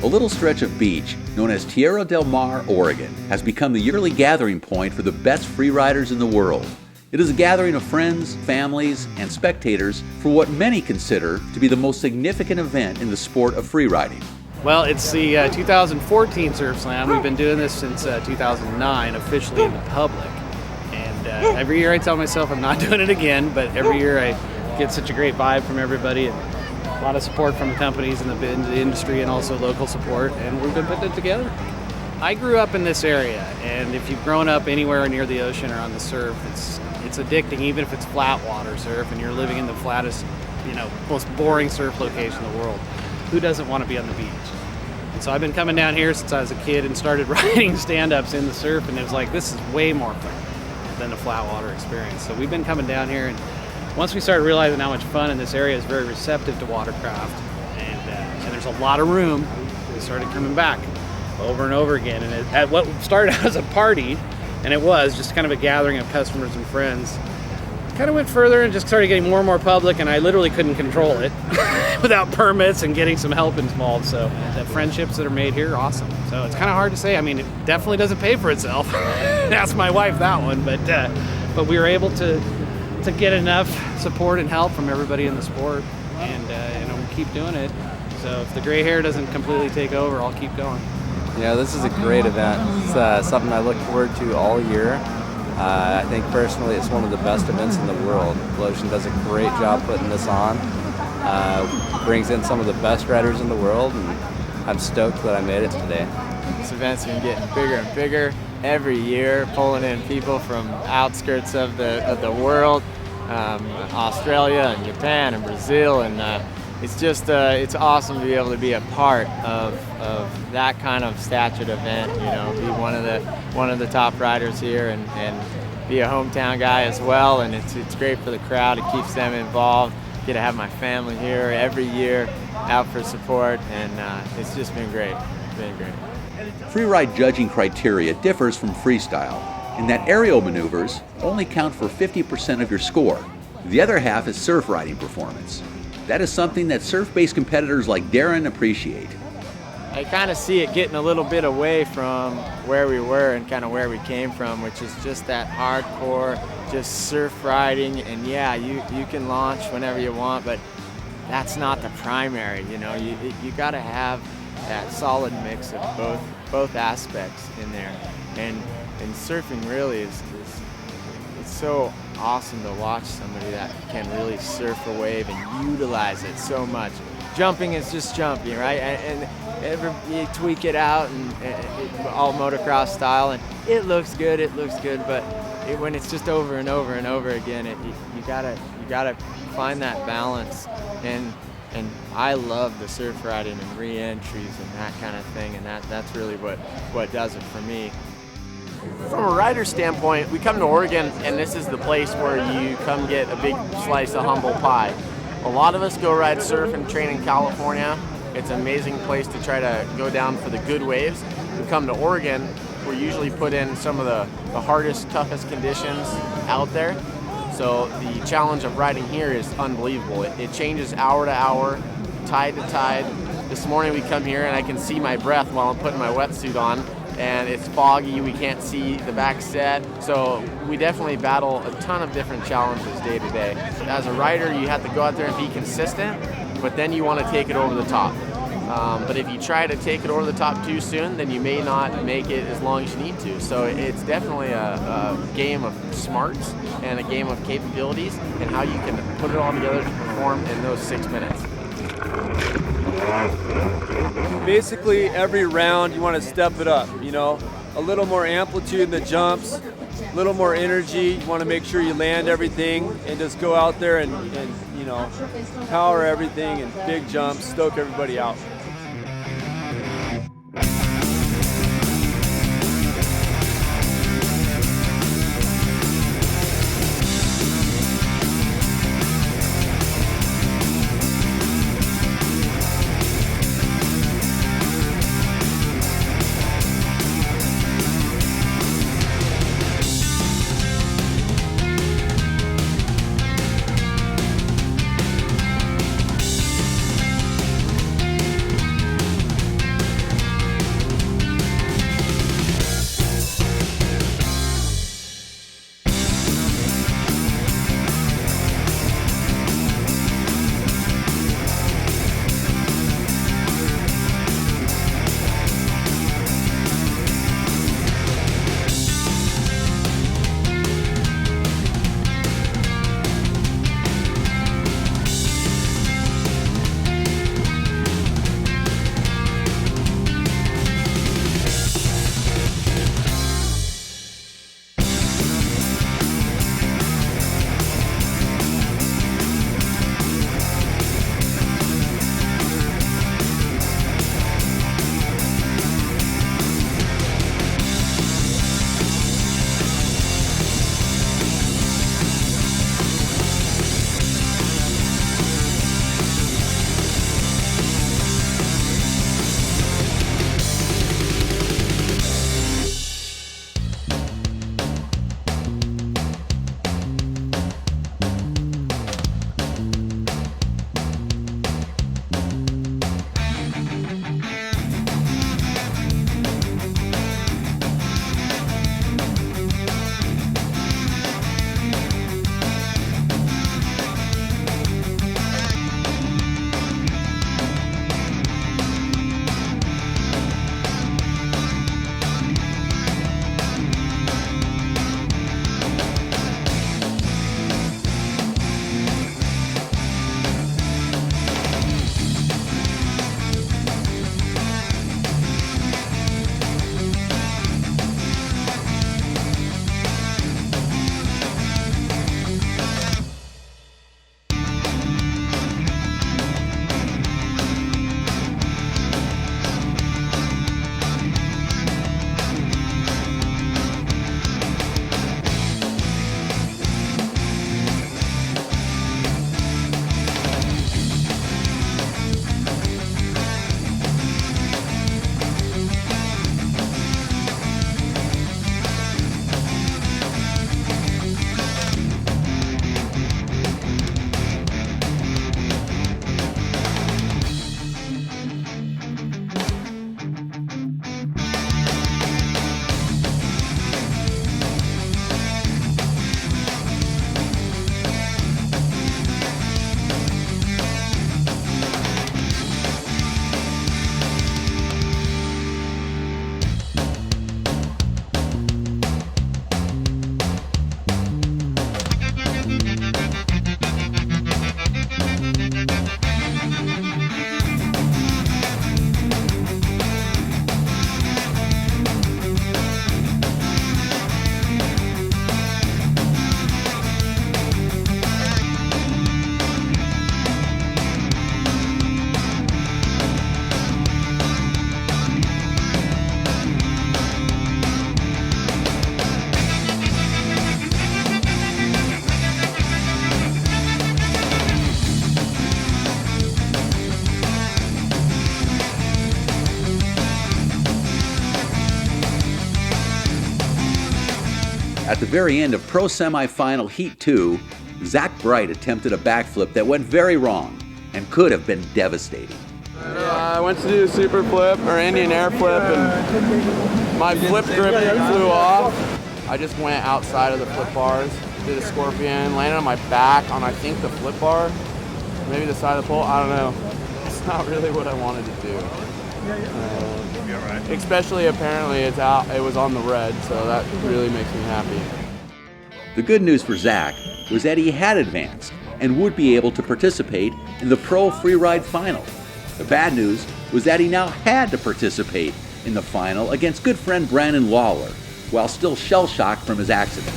a little stretch of beach known as Tierra del Mar, Oregon, has become the yearly gathering point for the best freeriders in the world. It is a gathering of friends, families, and spectators for what many consider to be the most significant event in the sport of freeriding. Well, it's the 2014 Surf Slam. We've been doing this since 2009, officially in the public. And every year I tell myself I'm not doing it again, but every year I get such a great vibe from everybody, and a lot of support from the companies in the industry, and also local support, and we've been putting it together. I grew up in this area, and if you've grown up anywhere near the ocean or on the surf, it's addicting, even if it's flat water surf and you're living in the flattest, most boring surf location in the world. Who doesn't want to be on the beach? And so I've been coming down here since I was a kid and started riding stand-ups in the surf, and it was like, this is way more fun than the flat water experience. So we've been coming down here, and once we started realizing how much fun in this area is very receptive to watercraft, and there's a lot of room, we started coming back over and over again. And what started out as a party, and it was just kind of a gathering of customers and friends, kind of went further and just started getting more and more public, and I literally couldn't control it without permits and getting some help involved. So the friendships that are made here are awesome. So it's kind of hard to say. I mean, it definitely doesn't pay for itself. Ask my wife that one, but we were able to get enough support and help from everybody in the sport, and we'll keep doing it. So if the gray hair doesn't completely take over, I'll keep going. Yeah, this is a great event. It's something I look forward to all year. I think personally it's one of the best events in the world. Blowsion does a great job putting this on. Brings in some of the best riders in the world, and I'm stoked that I made it today. This event's been getting bigger and bigger every year, pulling in people from outskirts of the world, Australia and Japan and Brazil, and it's just it's awesome to be able to be a part of that kind of statured event. Be one of the top riders here, and be a hometown guy as well. And it's great for the crowd. It keeps them involved. Get to have my family here every year out for support, and it's just been great. It's been great. Freeride judging criteria differs from freestyle in that aerial maneuvers only count for 50% of your score. The other half is surf riding performance. That is something that surf-based competitors like Darren appreciate. I kind of see it getting a little bit away from where we were and kind of where we came from, which is just that hardcore, just surf riding. And yeah, you can launch whenever you want, but that's not the primary. You got to have that solid mix of both aspects in there. And surfing really is it's so awesome to watch somebody that can really surf a wave and utilize it so much. Jumping is just jumping, right? And you tweak it out, and all motocross style, and it looks good, but when it's just over and over and over again, you gotta find that balance. And I love the surf riding and re-entries and that kind of thing, and that's really what does it for me. From a rider standpoint, we come to Oregon, and this is the place where you come get a big slice of humble pie. A lot of us go ride surf and train in California. It's an amazing place to try to go down for the good waves. We come to Oregon, we're usually put in some of the hardest, toughest conditions out there. So the challenge of riding here is unbelievable. It changes hour to hour, tide to tide. This morning we come here and I can see my breath while I'm putting my wetsuit on, and it's foggy, we can't see the back set. So we definitely battle a ton of different challenges day to day. As a rider, you have to go out there and be consistent, but then you want to take it over the top. But if you try to take it over the top too soon, then you may not make it as long as you need to. So it's definitely a game of smarts and a game of capabilities and how you can put it all together to perform in those 6 minutes. Basically, every round you want to step it up, a little more amplitude in the jumps, a little more energy. You want to make sure you land everything and just go out there and power everything and big jumps, stoke everybody out. At the very end of Pro Semi-Final Heat 2, Zack attempted a backflip that went very wrong and could have been devastating. I went to do a super flip or Indian air flip and my flip grip flew off. I just went outside of the flip bars, did a scorpion, landed on my back on I think the flip bar, maybe the side of the pole, I don't know. It's not really what I wanted to do. Especially apparently it was on the red, so that really makes me happy. The good news for Zack was that he had advanced and would be able to participate in the Pro Freeride Final. The bad news was that he now had to participate in the final against good friend Brandon Lawler, while still shell-shocked from his accident.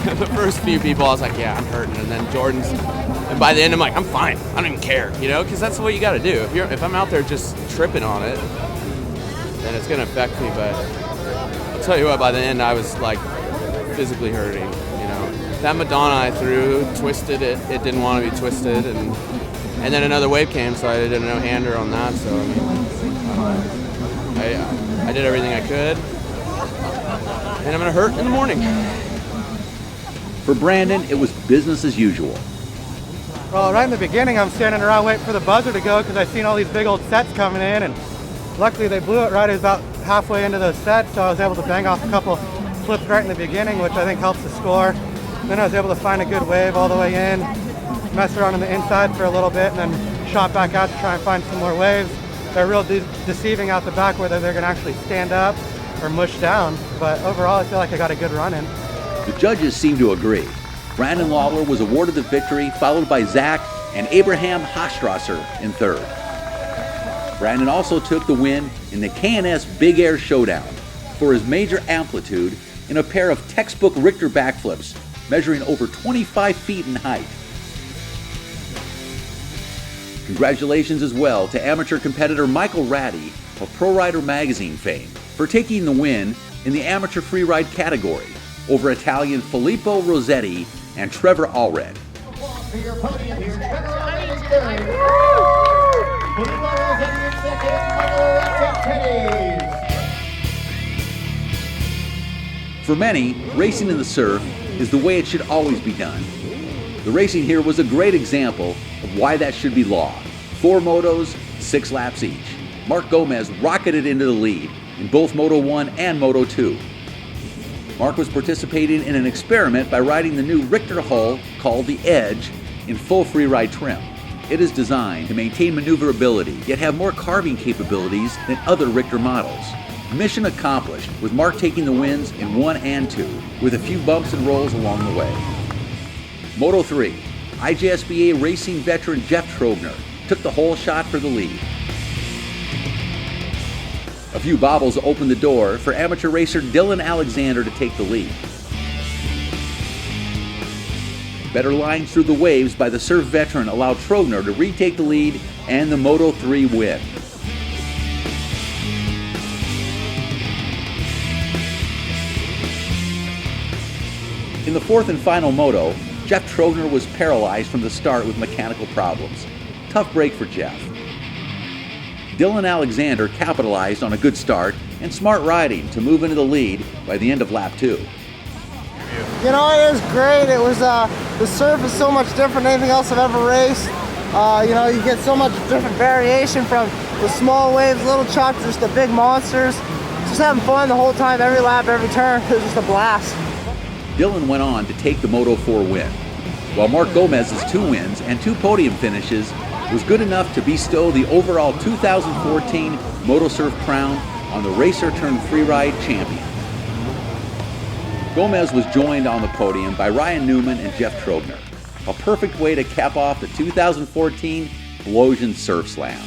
The first few people, I was like, yeah, I'm hurting. And then and by the end, I'm like, I'm fine. I don't even care, because that's what you got to do. If I'm out there just tripping on it, then it's going to affect me. But I'll tell you what, by the end, I was like physically hurting, That Madonna I threw, twisted it. It didn't want to be twisted. And then another wave came, so I did a no-hander on that. So, I did everything I could. And I'm going to hurt in the morning. For Brandon, it was business as usual. Well, right in the beginning, I'm standing around waiting for the buzzer to go because I seen all these big old sets coming in, and luckily they blew it right about halfway into those sets, so I was able to bang off a couple flips right in the beginning, which I think helps the score. Then I was able to find a good wave all the way in, mess around on the inside for a little bit, and then shot back out to try and find some more waves. They're real deceiving out the back whether they're going to actually stand up or mush down, but overall I feel like I got a good run in. The judges seem to agree. Brandon Lawler was awarded the victory, followed by Zack and Abraham Hastrasser in third. Brandon also took the win in the K&S Big Air Showdown for his major amplitude in a pair of textbook Richter backflips measuring over 25 feet in height. Congratulations as well to amateur competitor Michael Ratty of Pro Rider Magazine fame for taking the win in the amateur freeride category over Italian Filippo Rossetti and Trevor Allred. For many, racing in the surf is the way it should always be done. The racing here was a great example of why that should be law. 4 motos, 6 laps each. Mark Gomez rocketed into the lead in both Moto 1 and Moto 2. Mark was participating in an experiment by riding the new Richter hull called the Edge in full freeride trim. It is designed to maintain maneuverability, yet have more carving capabilities than other Richter models. Mission accomplished, with Mark taking the wins in 1 and 2, with a few bumps and rolls along the way. Moto 3, IJSBA racing veteran Jeff Trogner took the hole shot for the lead. A few bobbles opened the door for amateur racer Dylan Alexander to take the lead. Better lines through the waves by the surf veteran allowed Trogner to retake the lead and the Moto 3 win. In the 4th and final moto, Jeff Trogner was paralyzed from the start with mechanical problems. Tough break for Jeff. Dylan Alexander capitalized on a good start and smart riding to move into the lead by the end of lap 2. It was great. It was the surf is so much different than anything else I've ever raced. You get so much different variation from the small waves, little chucks, just the big monsters. Just having fun the whole time, every lap, every turn. It was just a blast. Dylan went on to take the Moto 4 win, while Mark Gomez's 2 wins and 2 podium finishes was good enough to bestow the overall 2014 Motosurf crown on the racer-turned-freeride champion. Gomez was joined on the podium by Ryan Newman and Jeff Trogner, a perfect way to cap off the 2014 Blowsion Surf Slam.